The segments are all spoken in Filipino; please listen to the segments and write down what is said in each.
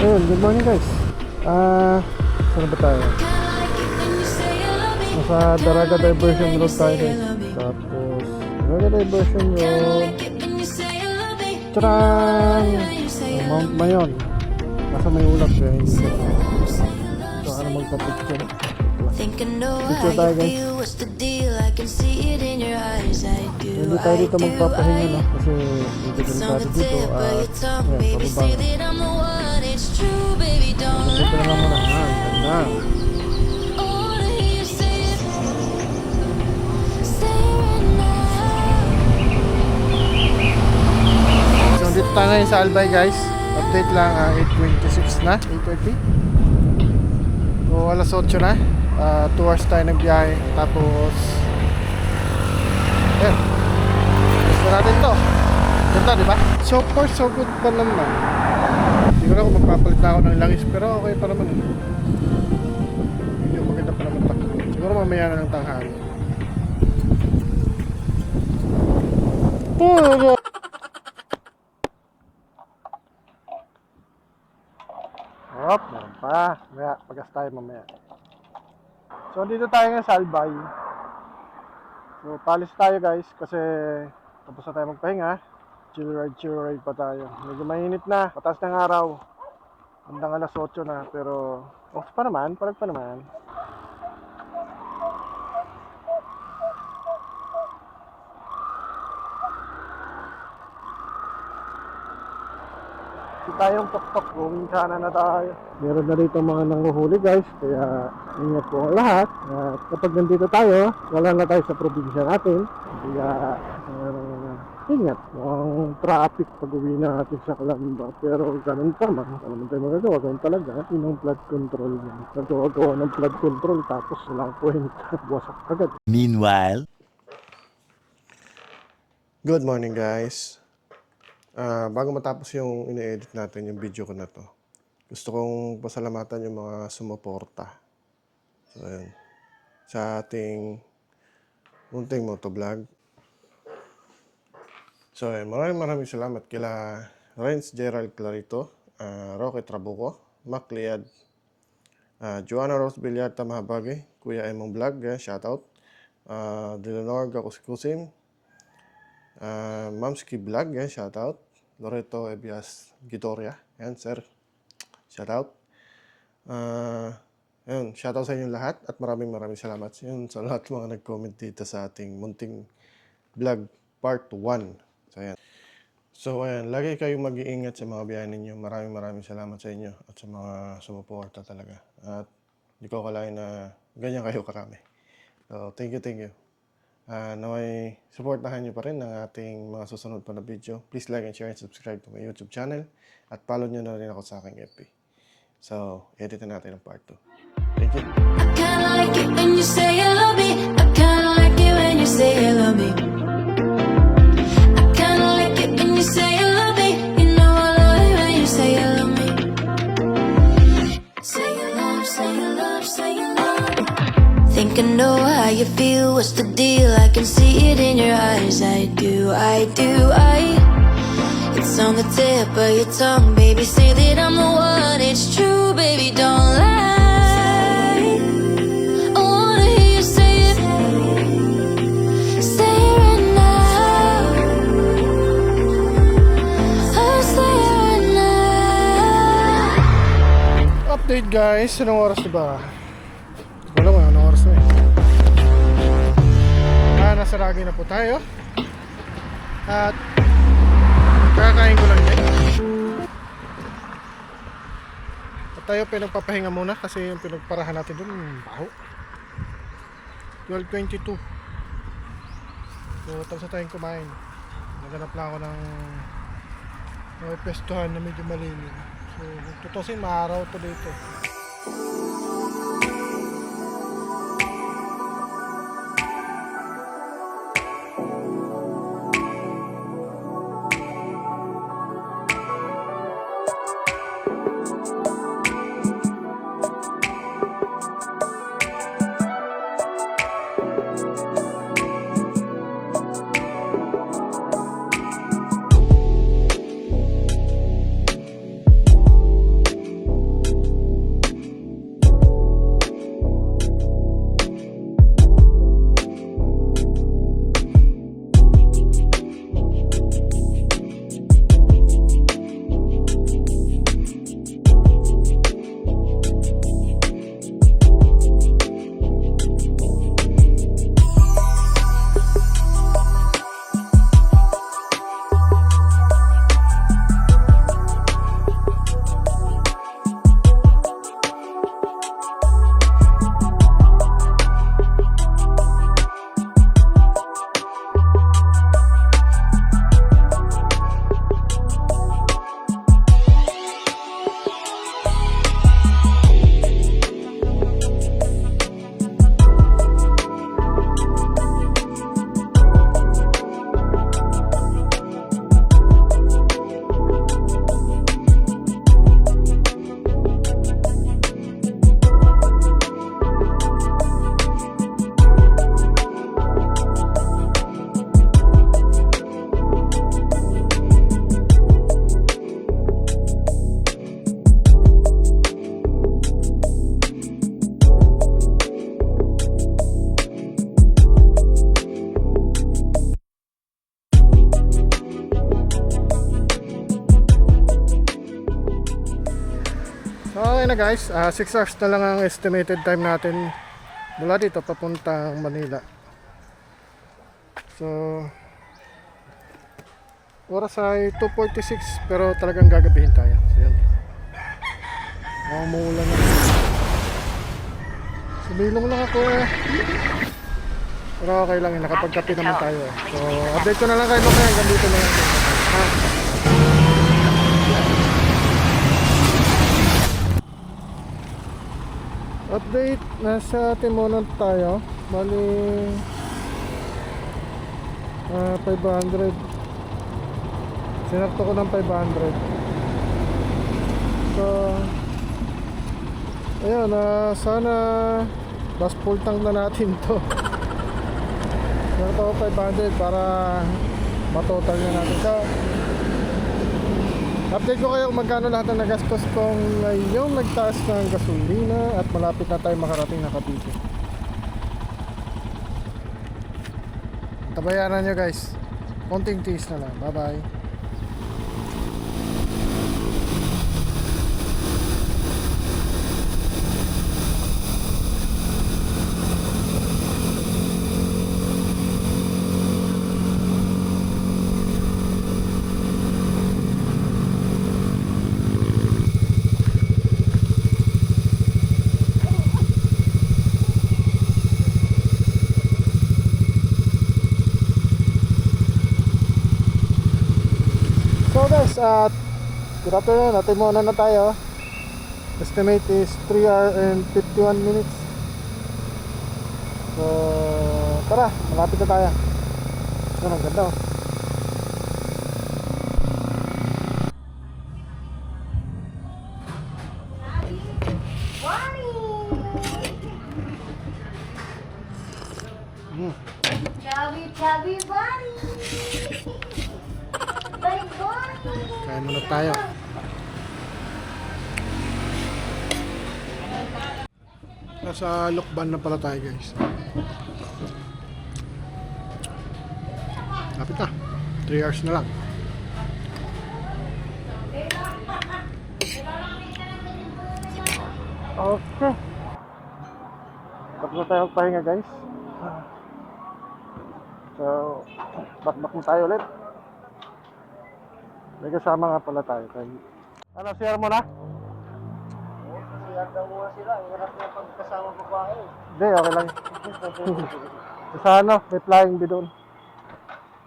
ayun, good morning guys. Saan ba tayo? Nasa Daraga Diversion Road tayo guys. Tapos, Daraga Diversion Road. Tcharan! Mount Mayon. Nasa may ulap kaya hindi ko. So, ano magpapicture? Picture tayo guys. Hindi tayo dito magpapahinga no? Kasi hindi delikado dito. Ayan, pababa. Dito na lang muna. Ganda. So, dito tayo ngayon sa Albay guys. Update lang, 8:26 na, 8:30. So, alas 8 na. 2 hours tayo nagbiyahe. Tapos ayan, gusto natin to. Ganda diba? So far so good pa naman. Hindi ko na kung magpapalit na ako ng langis, pero okay pa naman. Medyo maganda pa naman takbo. Siguro mamaya na ng tanghali. Hop, meron pa. Mamaya, pagas tayo mamaya. So dito tayo ngayon sa Albay. So palis tayo guys kasi tapos na tayo magpahinga. Chill ride pa tayo. Medyo mainit na, pataas ng araw. Hanggang alas 8 na, pero off pa naman, palag pa naman. Tayong tok-tok, going sana na tayo. Meron na rito mga nanguhuli guys, kaya ingat po ang lahat. At kapag nandito tayo, wala na tayo sa probinsya natin, kaya ingat ang traffic pag uwi natin sa Calamba. Pero ganun pa man, wala naman tayo magagawa. Ganun talaga, yun ang flood control yan. Nagagawa ng flood control tapos walang kwenta, wasak agad. Meanwhile, good morning guys. Bago matapos yung ine-edit natin yung video ko na to, gusto kong pasalamatan yung mga sumuporta. So, ayun. Sa ating munting motovlog. So, ayun. Maraming salamat kila Renz Gerald Clarito, Roque Trabuco, Mac Liad, Joanna Rose Villarta Mahabagi, Kuya Emong Vlog, shoutout, Dilanor Gakusikusim, Mamski Vlog, shoutout, Loreto Ebias Gitoria, yan sir, shoutout. Ayun, shoutout sa inyong lahat at maraming salamat yun sa lahat mga nag-comment dito sa ating munting vlog part 1. So ayan. So ayan, lagi kayong mag-iingat sa mga biyahe ninyo. Maraming salamat sa inyo at sa mga sumuporta talaga. At hindi ko akalain na ganyan kayo karami. So thank you. Naway supportahan nyo pa rin ang ating mga susunod pa na video. Please like and share and subscribe to my YouTube channel. At follow nyo na rin ako sa aking FB. So, edit na natin ang part 2. Thank you. I kinda like it when you say you love me. I kinda like it when you say you love me. I kinda like it when you say you love me. You know I love it when you say you love me. Say you love, say you love, say you love. Think I know how you feel, what's the deal? I can see it in your eyes. I do. It's on the tip of your tongue, baby. Say that I'm the one. It's true, baby. Don't lie. I wanna hear you say it. Say it right now. Oh, say it right now. Update guys, anong oras diba? Wala mo, anong oras na eh. Nasa Ragi na po tayo. At kakain ko lang din. At tayo pinagpapahinga muna kasi yung pinagparahan natin dun baho. 12:22. So tapos na tayong kumain. Naganap lang ako ng pestuhan na medyo malilim. So tutusin maaraw to dito. So okay na guys, 6 hours na lang ang estimated time natin mula dito papuntang Manila. So oras ay 2:46 pero talagang gagabihin tayo. So yan. Umuulan na. Sumilong lang ako eh. Pero okay lang, nakapagkape naman tayo eh. So update ko na lang kayo mamaya hanggang dito na lang. Ha? Update, nasa Timonan tayo. Bali 500. Sinakto ko ng 500. So ayun, sana bus full tank na natin to. Sinakto ko 500 para matotal na natin. So update ko kayo kung magkano lahat ng nagastos kong ngayong nagtaas ng gasolina at malapit na tayo makarating na Cavite. Tabayaran nyo guys, konting tiis na lang. Bye bye. So guys, good afternoon, natin muna na tayo. Estimate is 3 hours and 51 minutes. So tara, malapit na tayo. Yan, ang ganda oh. Chubby, chubby bunny. Bunny, bunny. Kain muna tayo. Nasa Lokban na pala tayo guys. Lapit na, 3 hours na lang. Okay, tapos na tayo magpahinga guys. So back na tayo ulit. May kasama nga pala tayo kay... Ano, share mo na? Siyar daw muna sila. Ang hirap na pagkasama babae. Hindi, okay lang. Sa ano, may flying bee doon.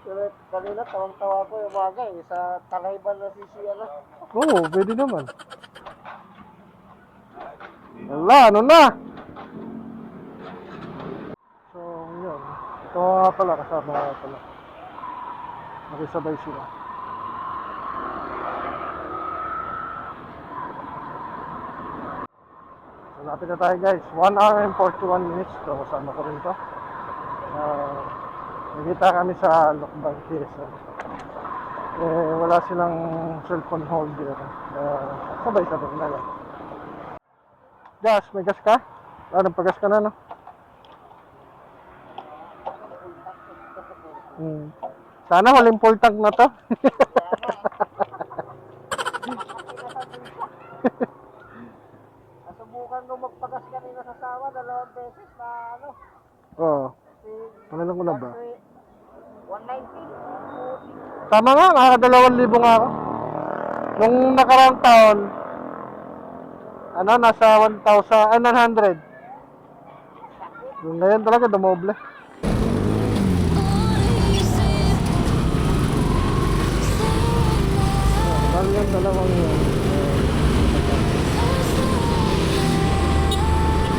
Pero kanina tawang-tawa ko yung mga eh. Sa Talayban na sisiya na. Oo, pwede naman. Wala, ano na? So, yun. Ito nga pala, kasama nga pala. Nakisabay sila. So, lapit na tayo guys. 1 hour and 41 minutes. So, kasama ko rin ito. Nakita kami sa Lokban Quezon. Eh, wala silang cellphone holder. Sabay-sabay na lang. Gas, may gas ka? Nagpagas ka na, no? Sana huling full tank na to. Nasubukan ko magpagas kanina sa sawa. 2 beses na ano. Oo. Ano lang ko na ba? 190. Tama nga, nakaka-2,000 nga ako. Nung nakaraang taon, ano, nasa 1,900. Ngayon talaga, dumoble. Mahal yung 2 yun.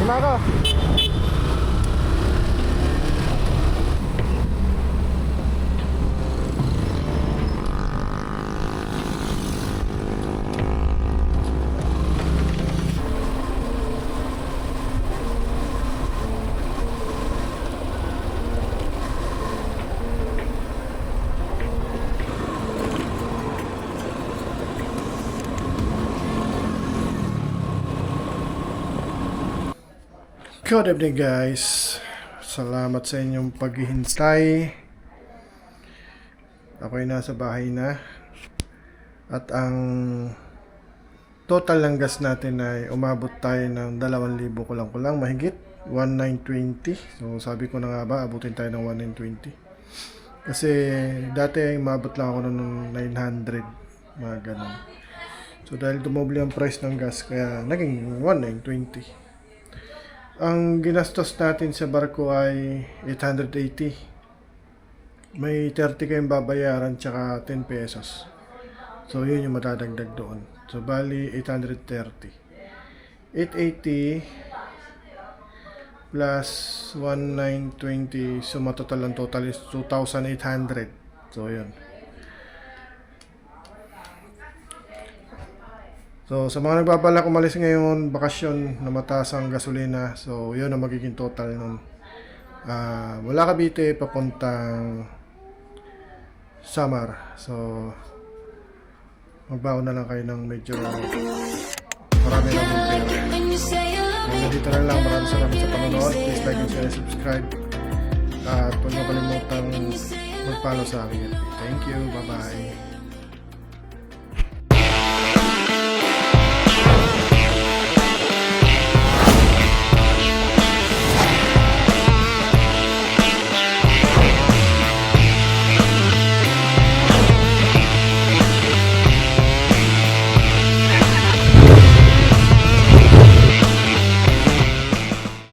Hina ka. Good evening guys. Salamat sa inyong paghihintay. Ako'y nasa bahay na. At ang total ng gas natin ay umabot tayo ng 2,000 kulang-kulang, mahigit 1,920. So sabi ko na nga ba, abutin tayo ng 1,920. Kasi dati ay umabot lang ako ng 900, mga ganun. So dahil dumoble ang price ng gas, kaya naging 1,920. Ang ginastos natin sa barko ay 880. May 30 kayong babayaran tsaka 10 pesos. So yun yung madadagdag doon. So bali 830. 880 plus 1,920, so matotal ang total is 2,800. So yun. So sa mga nagbabalak umalis ngayon, bakasyon na mataas ang gasolina, so yun ang magiging total nun. Mula Cavite papuntang Samar. So magbaon na lang kayo ng medyo marami na mong pera. When you say you love me, Dito na lang. Maraming salamat sa panonood. Please like and share and subscribe. At huwag niyo kalimutang mag-follow sa akin. Thank you. Bye-bye.